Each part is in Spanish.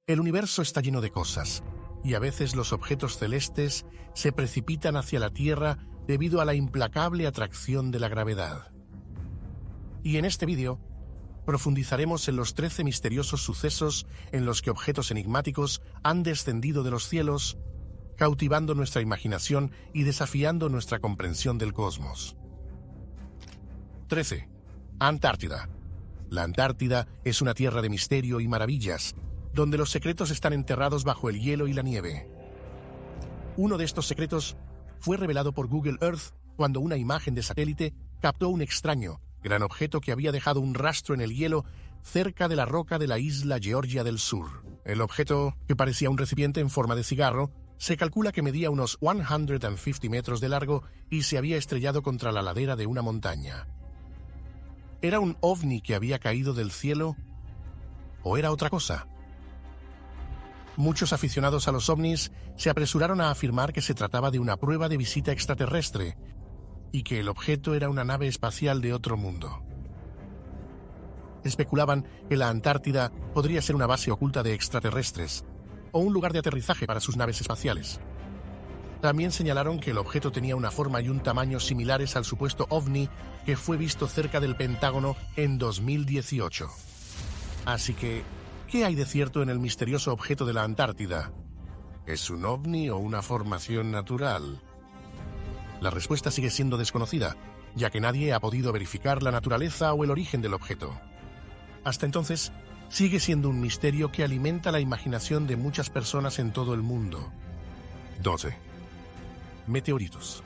El universo está lleno de cosas, y a veces los objetos celestes se precipitan hacia la Tierra debido a la implacable atracción de la gravedad. Y en este vídeo, profundizaremos en los 13 misteriosos sucesos en los que objetos enigmáticos han descendido de los cielos, cautivando nuestra imaginación y desafiando nuestra comprensión del cosmos. 13. Antártida. La Antártida es una tierra de misterio y maravillas, donde los secretos están enterrados bajo el hielo y la nieve. Uno de estos secretos fue revelado por Google Earth cuando una imagen de satélite captó un extraño, gran objeto que había dejado un rastro en el hielo cerca de la roca de la isla Georgia del Sur. El objeto, que parecía un recipiente en forma de cigarro, se calcula que medía unos 150 metros de largo y se había estrellado contra la ladera de una montaña. ¿Era un ovni que había caído del cielo o era otra cosa? Muchos aficionados a los ovnis se apresuraron a afirmar que se trataba de una prueba de visita extraterrestre y que el objeto era una nave espacial de otro mundo. Especulaban que la Antártida podría ser una base oculta de extraterrestres o un lugar de aterrizaje para sus naves espaciales. También señalaron que el objeto tenía una forma y un tamaño similares al supuesto ovni que fue visto cerca del Pentágono en 2018. Así que, ¿qué hay de cierto en el misterioso objeto de la Antártida? ¿Es un ovni o una formación natural? La respuesta sigue siendo desconocida, ya que nadie ha podido verificar la naturaleza o el origen del objeto. Hasta entonces, sigue siendo un misterio que alimenta la imaginación de muchas personas en todo el mundo. 12. Meteoritos.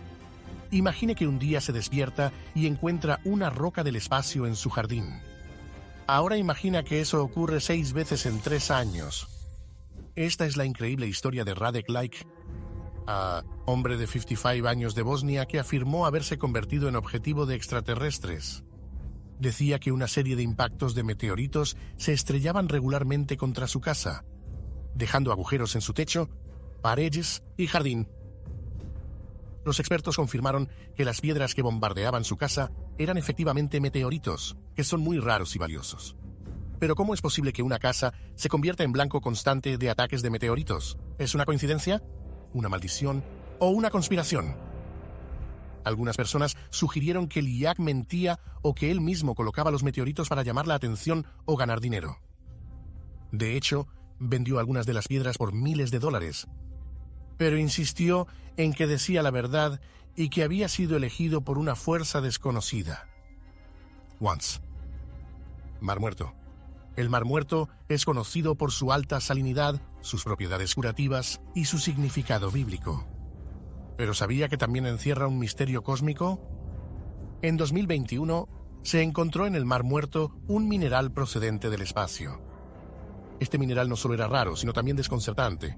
Imagine que un día se despierta y encuentra una roca del espacio en su jardín. Ahora imagina que eso ocurre 6 veces en 3 años. Esta es la increíble historia de Radek Like, hombre de 55 años de Bosnia que afirmó haberse convertido en objetivo de extraterrestres. Decía que una serie de impactos de meteoritos se estrellaban regularmente contra su casa, dejando agujeros en su techo, paredes y jardín. Los expertos confirmaron que las piedras que bombardeaban su casa eran efectivamente meteoritos, que son muy raros y valiosos. Pero ¿cómo es posible que una casa se convierta en blanco constante de ataques de meteoritos? ¿Es una coincidencia? ¿Una maldición? ¿O una conspiración? Algunas personas sugirieron que Liak mentía o que él mismo colocaba los meteoritos para llamar la atención o ganar dinero. De hecho, vendió algunas de las piedras por miles de dólares, pero insistió en que decía la verdad y que había sido elegido por una fuerza desconocida. Once. Mar Muerto. El Mar Muerto es conocido por su alta salinidad, sus propiedades curativas y su significado bíblico. ¿Pero sabía que también encierra un misterio cósmico? En 2021 se encontró en el Mar Muerto un mineral procedente del espacio. Este mineral no solo era raro, sino también desconcertante.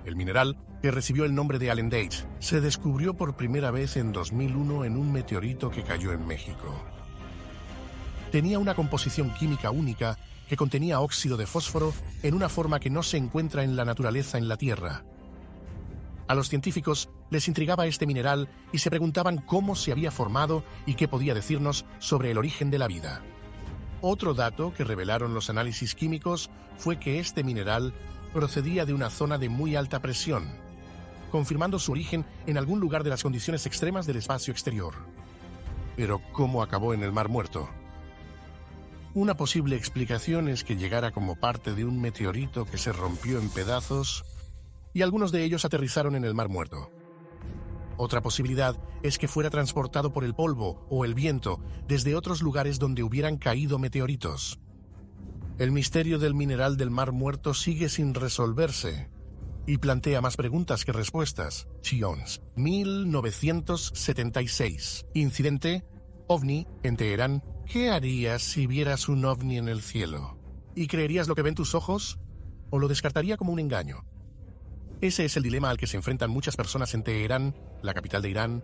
El mineral, que recibió el nombre de Allendale, se descubrió por primera vez en 2001 en un meteorito que cayó en México. Tenía una composición química única que contenía óxido de fósforo en una forma que no se encuentra en la naturaleza en la Tierra. A los científicos les intrigaba este mineral y se preguntaban cómo se había formado y qué podía decirnos sobre el origen de la vida. Otro dato que revelaron los análisis químicos fue que este mineral procedía de una zona de muy alta presión, confirmando su origen en algún lugar de las condiciones extremas del espacio exterior. Pero ¿cómo acabó en el Mar Muerto? Una posible explicación es que llegara como parte de un meteorito que se rompió en pedazos y algunos de ellos aterrizaron en el Mar Muerto. Otra posibilidad es que fuera transportado por el polvo o el viento desde otros lugares donde hubieran caído meteoritos. El misterio del mineral del Mar Muerto sigue sin resolverse y plantea más preguntas que respuestas. Chions, 1976. Incidente, ovni en Teherán. ¿Qué harías si vieras un ovni en el cielo? ¿Y creerías lo que ven tus ojos? ¿O lo descartaría como un engaño? Ese es el dilema al que se enfrentan muchas personas en Teherán, la capital de Irán,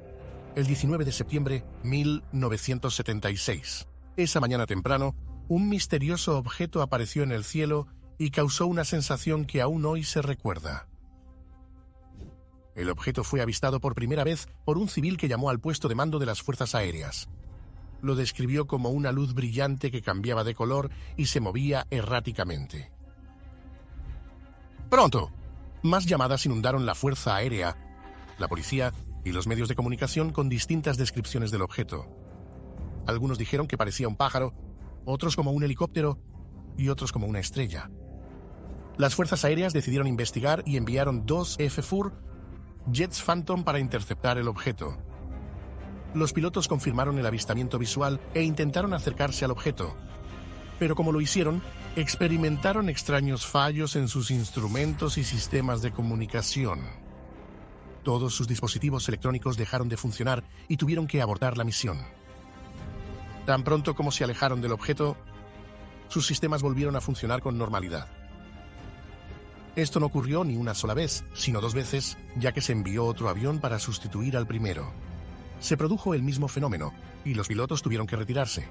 el 19 de septiembre de 1976. Esa mañana temprano, un misterioso objeto apareció en el cielo y causó una sensación que aún hoy se recuerda. El objeto fue avistado por primera vez por un civil que llamó al puesto de mando de las fuerzas aéreas. Lo describió como una luz brillante que cambiaba de color y se movía erráticamente. Pronto, más llamadas inundaron la Fuerza Aérea, la policía y los medios de comunicación con distintas descripciones del objeto. Algunos dijeron que parecía un pájaro, otros como un helicóptero y otros como una estrella. Las fuerzas aéreas decidieron investigar y enviaron 2 F-4 jets Phantom para interceptar el objeto. Los pilotos confirmaron el avistamiento visual e intentaron acercarse al objeto, pero como lo hicieron, experimentaron extraños fallos en sus instrumentos y sistemas de comunicación. Todos sus dispositivos electrónicos dejaron de funcionar y tuvieron que abortar la misión. Tan pronto como se alejaron del objeto, sus sistemas volvieron a funcionar con normalidad. Esto no ocurrió ni una sola vez, sino 2 veces, ya que se envió otro avión para sustituir al primero. Se produjo el mismo fenómeno, y los pilotos tuvieron que retirarse.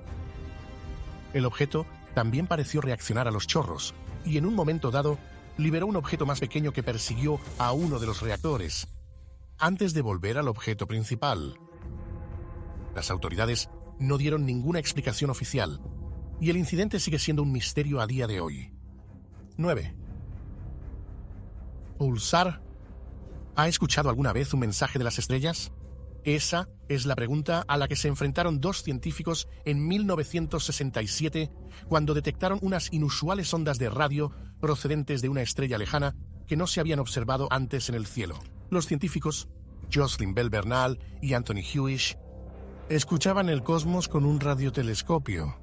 El objeto también pareció reaccionar a los chorros, y en un momento dado, liberó un objeto más pequeño que persiguió a uno de los reactores, antes de volver al objeto principal. Las autoridades no dieron ninguna explicación oficial, y el incidente sigue siendo un misterio a día de hoy. 9. ¿Pulsar? ¿Ha escuchado alguna vez un mensaje de las estrellas? Esa es la pregunta a la que se enfrentaron 2 científicos en 1967 cuando detectaron unas inusuales ondas de radio procedentes de una estrella lejana que no se habían observado antes en el cielo. Los científicos, Jocelyn Bell Bernal y Anthony Hewish, escuchaban el cosmos con un radiotelescopio.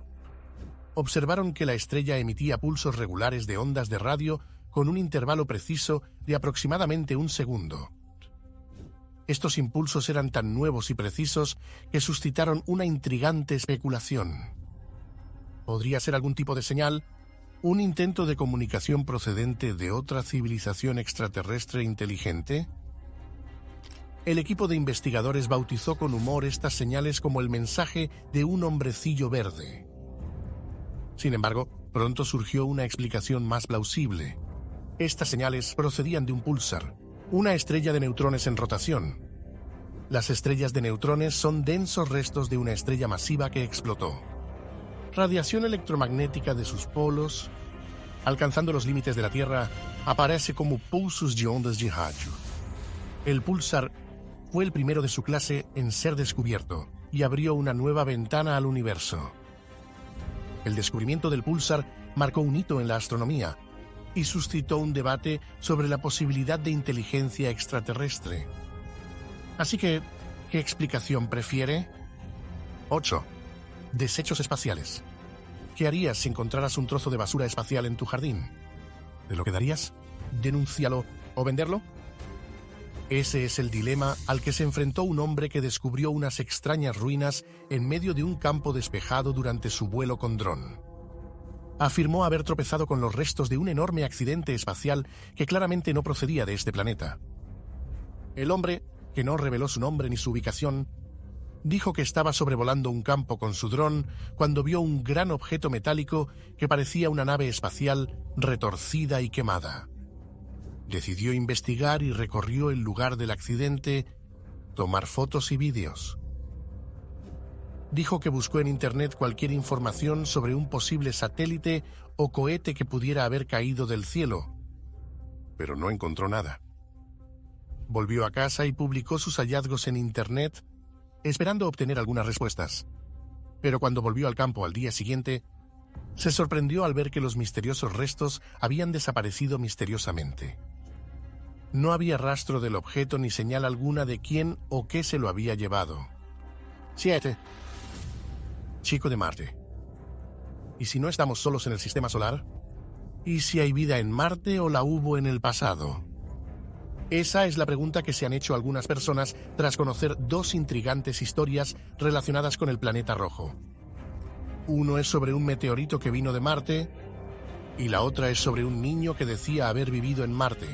Observaron que la estrella emitía pulsos regulares de ondas de radio con un intervalo preciso de aproximadamente 1 segundo. Estos impulsos eran tan nuevos y precisos que suscitaron una intrigante especulación. ¿Podría ser algún tipo de señal? ¿Un intento de comunicación procedente de otra civilización extraterrestre inteligente? El equipo de investigadores bautizó con humor estas señales como el mensaje de un hombrecillo verde. Sin embargo, pronto surgió una explicación más plausible. Estas señales procedían de un púlsar, una estrella de neutrones en rotación. Las estrellas de neutrones son densos restos de una estrella masiva que explotó. Radiación electromagnética de sus polos, alcanzando los límites de la Tierra, aparece como pulsos de ondas de radio. El púlsar fue el primero de su clase en ser descubierto y abrió una nueva ventana al universo. El descubrimiento del púlsar marcó un hito en la astronomía y suscitó un debate sobre la posibilidad de inteligencia extraterrestre. Así que, ¿qué explicación prefiere? 8. Desechos espaciales. ¿Qué harías si encontraras un trozo de basura espacial en tu jardín? ¿Te lo quedarías? ¿Denúncialo o venderlo? Ese es el dilema al que se enfrentó un hombre que descubrió unas extrañas ruinas en medio de un campo despejado durante su vuelo con dron. Afirmó haber tropezado con los restos de un enorme accidente espacial que claramente no procedía de este planeta. El hombre, que no reveló su nombre ni su ubicación, dijo que estaba sobrevolando un campo con su dron cuando vio un gran objeto metálico que parecía una nave espacial retorcida y quemada. Decidió investigar y recorrió el lugar del accidente, tomar fotos y vídeos. Dijo que buscó en Internet cualquier información sobre un posible satélite o cohete que pudiera haber caído del cielo, pero no encontró nada. Volvió a casa y publicó sus hallazgos en Internet, esperando obtener algunas respuestas. Pero cuando volvió al campo al día siguiente, se sorprendió al ver que los misteriosos restos habían desaparecido misteriosamente. No había rastro del objeto ni señal alguna de quién o qué se lo había llevado. 7. Chico de Marte. ¿Y si no estamos solos en el sistema solar? ¿Y si hay vida en Marte o la hubo en el pasado? Esa es la pregunta que se han hecho algunas personas tras conocer 2 intrigantes historias relacionadas con el planeta rojo. Uno es sobre un meteorito que vino de Marte y la otra es sobre un niño que decía haber vivido en Marte.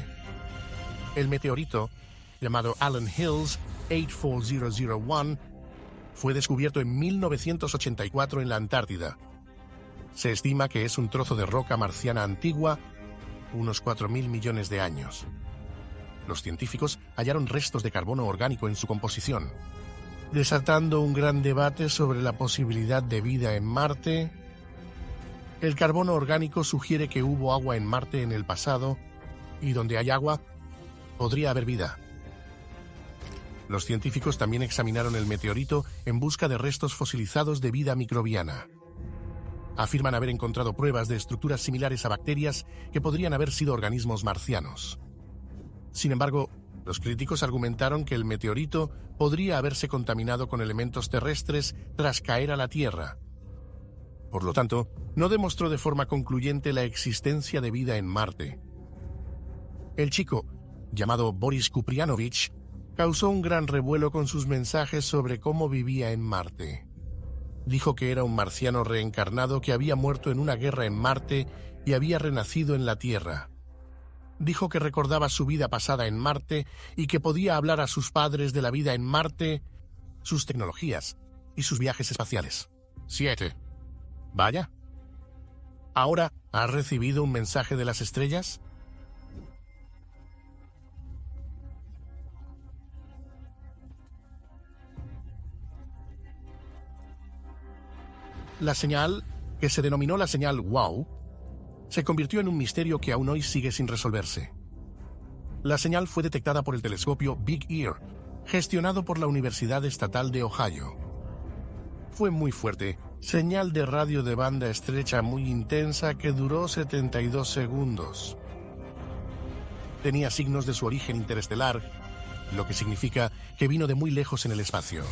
El meteorito, llamado Allen Hills 84001, fue descubierto en 1984 en la Antártida. Se estima que es un trozo de roca marciana antigua, unos 4.000 millones de años. Los científicos hallaron restos de carbono orgánico en su composición, desatando un gran debate sobre la posibilidad de vida en Marte. El carbono orgánico sugiere que hubo agua en Marte en el pasado Y donde hay agua, podría haber vida. Los científicos también examinaron el meteorito en busca de restos fosilizados de vida microbiana. Afirman haber encontrado pruebas de estructuras similares a bacterias que podrían haber sido organismos marcianos. Sin embargo, los críticos argumentaron que el meteorito podría haberse contaminado con elementos terrestres tras caer a la Tierra. Por lo tanto, no demostró de forma concluyente la existencia de vida en Marte. El chico, llamado Boris Kuprianovich, causó un gran revuelo con sus mensajes sobre cómo vivía en Marte. Dijo que era un marciano reencarnado que había muerto en una guerra en Marte y había renacido en la Tierra. Dijo que recordaba su vida pasada en Marte y que podía hablar a sus padres de la vida en Marte, sus tecnologías y sus viajes espaciales. 7. Vaya. ¿Ahora has recibido un mensaje de las estrellas? La señal, que se denominó la señal WOW, se convirtió en un misterio que aún hoy sigue sin resolverse. La señal fue detectada por el telescopio Big Ear, gestionado por la Universidad Estatal de Ohio. Fue muy fuerte, señal de radio de banda estrecha muy intensa que duró 72 segundos. Tenía signos de su origen interestelar, lo que significa que vino de muy lejos en el espacio.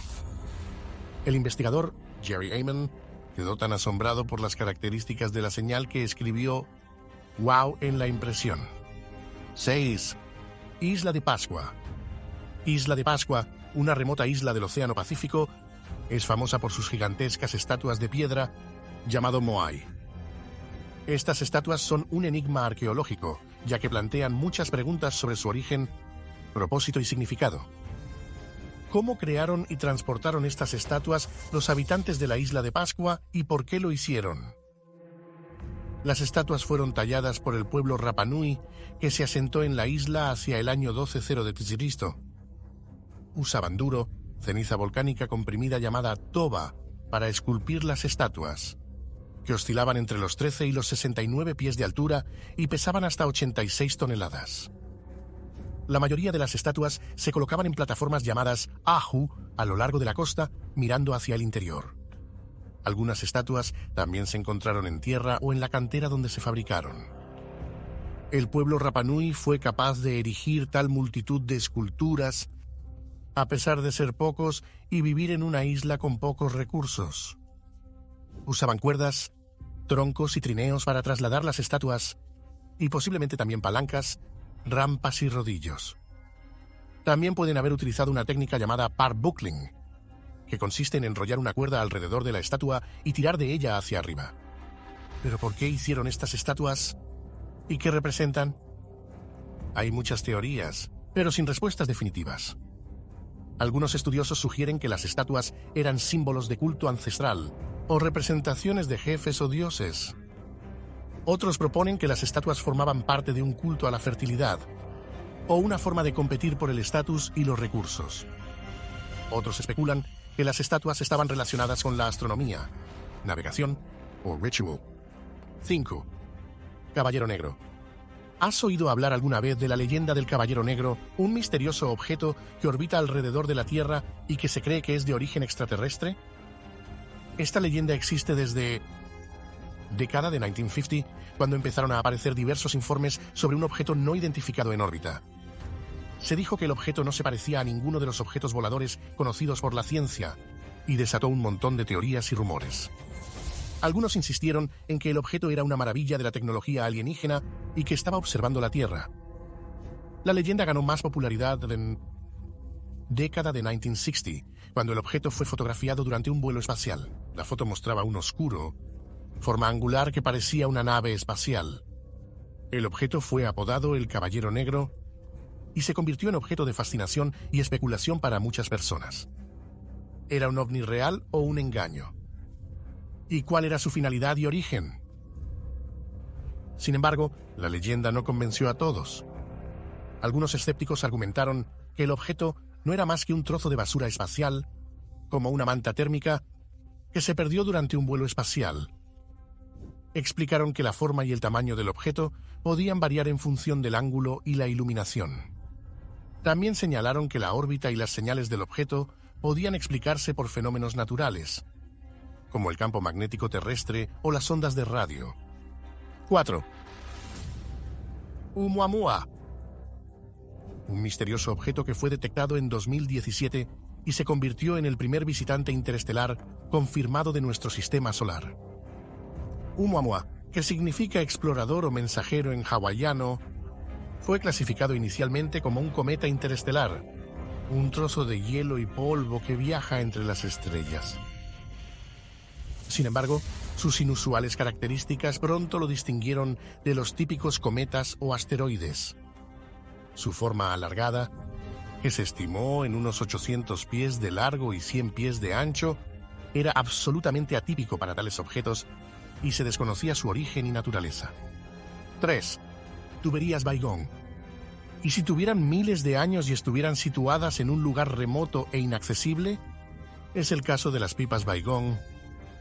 El investigador, Jerry Amon, quedó tan asombrado por las características de la señal que escribió "Wow" en la impresión. 6. Isla de Pascua. Isla de Pascua, una remota isla del Océano Pacífico, es famosa por sus gigantescas estatuas de piedra llamado Moai. Estas estatuas son un enigma arqueológico, ya que plantean muchas preguntas sobre su origen, propósito y significado. ¿Cómo crearon y transportaron estas estatuas los habitantes de la isla de Pascua y por qué lo hicieron? Las estatuas fueron talladas por el pueblo Rapa Nui, que se asentó en la isla hacia el año 1200 d.C. Usaban duro, ceniza volcánica comprimida llamada toba, para esculpir las estatuas, que oscilaban entre los 13 y los 69 pies de altura y pesaban hasta 86 toneladas. La mayoría de las estatuas se colocaban en plataformas llamadas ahu a lo largo de la costa, mirando hacia el interior. Algunas estatuas también se encontraron en tierra o en la cantera donde se fabricaron. El pueblo Rapa Nui fue capaz de erigir tal multitud de esculturas, a pesar de ser pocos y vivir en una isla con pocos recursos. Usaban cuerdas, troncos y trineos para trasladar las estatuas, y posiblemente también palancas, rampas y rodillos. También pueden haber utilizado una técnica llamada parbuckling, que consiste en enrollar una cuerda alrededor de la estatua y tirar de ella hacia arriba. ¿Pero por qué hicieron estas estatuas? ¿Y qué representan? Hay muchas teorías, pero sin respuestas definitivas. Algunos estudiosos sugieren que las estatuas eran símbolos de culto ancestral o representaciones de jefes o dioses. Otros proponen que las estatuas formaban parte de un culto a la fertilidad o una forma de competir por el estatus y los recursos. Otros especulan que las estatuas estaban relacionadas con la astronomía, navegación o ritual. 5. Caballero Negro. ¿Has oído hablar alguna vez de la leyenda del Caballero Negro, un misterioso objeto que orbita alrededor de la Tierra y que se cree que es de origen extraterrestre? Esta leyenda existe desde década de 1950, cuando empezaron a aparecer diversos informes sobre un objeto no identificado en órbita. Se dijo que el objeto no se parecía a ninguno de los objetos voladores conocidos por la ciencia y desató un montón de teorías y rumores. Algunos insistieron en que el objeto era una maravilla de la tecnología alienígena y que estaba observando la Tierra. La leyenda ganó más popularidad en década de 1960, cuando el objeto fue fotografiado durante un vuelo espacial. La foto mostraba un oscuro, forma angular que parecía una nave espacial. El objeto fue apodado el Caballero Negro y se convirtió en objeto de fascinación y especulación para muchas personas. ¿Era un ovni real o un engaño? ¿Y cuál era su finalidad y origen? Sin embargo, la leyenda no convenció a todos. Algunos escépticos argumentaron que el objeto no era más que un trozo de basura espacial, como una manta térmica, que se perdió durante un vuelo espacial. explicaron que la forma y el tamaño del objeto podían variar en función del ángulo y la iluminación. También señalaron que la órbita y las señales del objeto podían explicarse por fenómenos naturales, como el campo magnético terrestre o las ondas de radio. 4. Oumuamua. Un misterioso objeto que fue detectado en 2017 y se convirtió en el primer visitante interestelar confirmado de nuestro sistema solar. Oumuamua, que significa explorador o mensajero en hawaiano, fue clasificado inicialmente como un cometa interestelar, un trozo de hielo y polvo que viaja entre las estrellas. Sin embargo, sus inusuales características pronto lo distinguieron de los típicos cometas o asteroides. Su forma alargada, que se estimó en unos 800 pies de largo y 100 pies de ancho, era absolutamente atípico para tales objetos y se desconocía su origen y naturaleza. 3. Tuberías Baigón. ¿Y si tuvieran miles de años y estuvieran situadas en un lugar remoto e inaccesible? Es el caso de las pipas Baigón,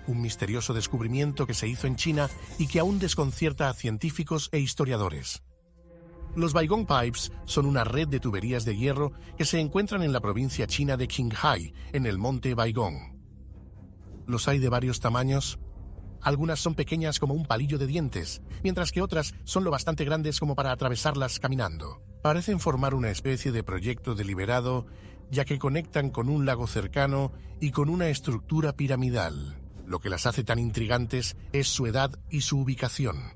un misterioso descubrimiento que se hizo en China y que aún desconcierta a científicos e historiadores. Los Baigón Pipes son una red de tuberías de hierro que se encuentran en la provincia china de Qinghai, en el monte Baigón. Los hay de varios tamaños. Algunas son pequeñas como un palillo de dientes, mientras que otras son lo bastante grandes como para atravesarlas caminando. Parecen formar una especie de proyecto deliberado, ya que conectan con un lago cercano y con una estructura piramidal. Lo que las hace tan intrigantes es su edad y su ubicación.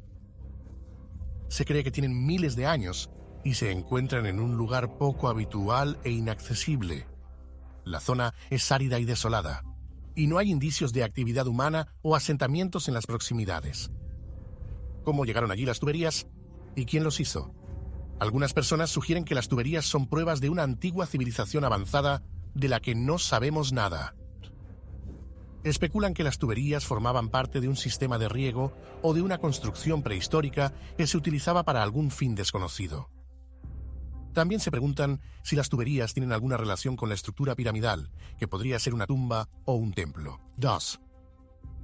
Se cree que tienen miles de años y se encuentran en un lugar poco habitual e inaccesible. La zona es árida y desolada, y no hay indicios de actividad humana o asentamientos en las proximidades. ¿Cómo llegaron allí las tuberías? ¿Y quién los hizo? Algunas personas sugieren que las tuberías son pruebas de una antigua civilización avanzada de la que no sabemos nada. Especulan que las tuberías formaban parte de un sistema de riego o de una construcción prehistórica que se utilizaba para algún fin desconocido. También se preguntan si las tuberías tienen alguna relación con la estructura piramidal, que podría ser una tumba o un templo. 2.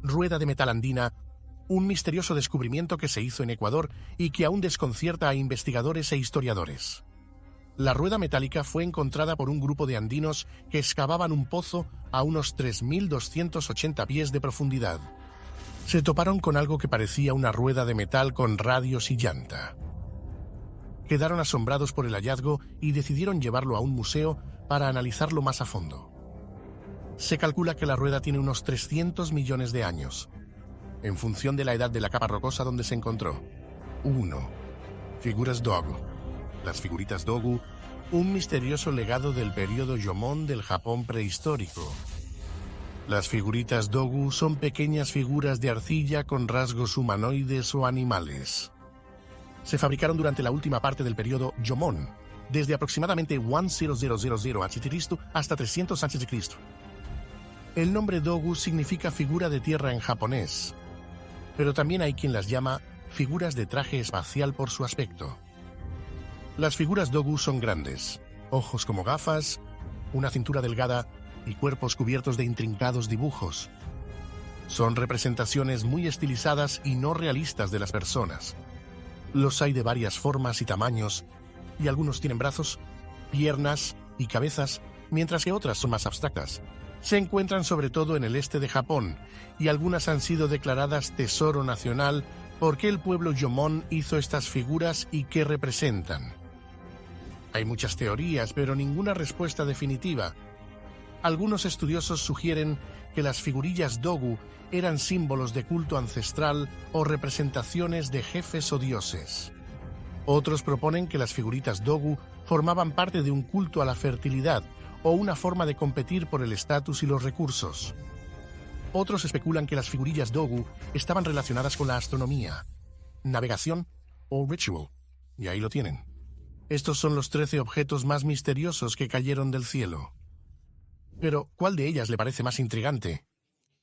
Rueda de metal andina, un misterioso descubrimiento que se hizo en Ecuador y que aún desconcierta a investigadores e historiadores. La rueda metálica fue encontrada por un grupo de andinos que excavaban un pozo a unos 3.280 pies de profundidad. Se toparon con algo que parecía una rueda de metal con radios y llanta. Quedaron asombrados por el hallazgo y decidieron llevarlo a un museo para analizarlo más a fondo. Se calcula que la rueda tiene unos 300 millones de años, en función de la edad de la capa rocosa donde se encontró. 1. Figuras Dogu. Las figuritas Dogu, un misterioso legado del periodo Jomon del Japón prehistórico. Las figuritas Dogu son pequeñas figuras de arcilla con rasgos humanoides o animales. Se fabricaron durante la última parte del periodo Jomon, desde aproximadamente 1000 a.C. hasta 300 a.C. El nombre Dogu significa figura de tierra en japonés, pero también hay quien las llama figuras de traje espacial por su aspecto. Las figuras Dogu son grandes, ojos como gafas, una cintura delgada y cuerpos cubiertos de intrincados dibujos. Son representaciones muy estilizadas y no realistas de las personas. Los hay de varias formas y tamaños, y algunos tienen brazos, piernas y cabezas, mientras que otras son más abstractas. Se encuentran sobre todo en el este de Japón, y algunas han sido declaradas tesoro nacional porque el pueblo Jomon hizo estas figuras y qué representan. Hay muchas teorías, pero ninguna respuesta definitiva. Algunos estudiosos sugieren que las figurillas Dogu eran símbolos de culto ancestral o representaciones de jefes o dioses. Otros proponen que las figuritas Dogu formaban parte de un culto a la fertilidad o una forma de competir por el estatus y los recursos. Otros especulan que las figurillas Dogu estaban relacionadas con la astronomía, navegación o ritual. Y ahí lo tienen. Estos son los 13 objetos más misteriosos que cayeron del cielo. Pero, ¿cuál de ellas le parece más intrigante?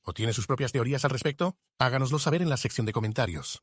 ¿O tiene sus propias teorías al respecto? Háganoslo saber en la sección de comentarios.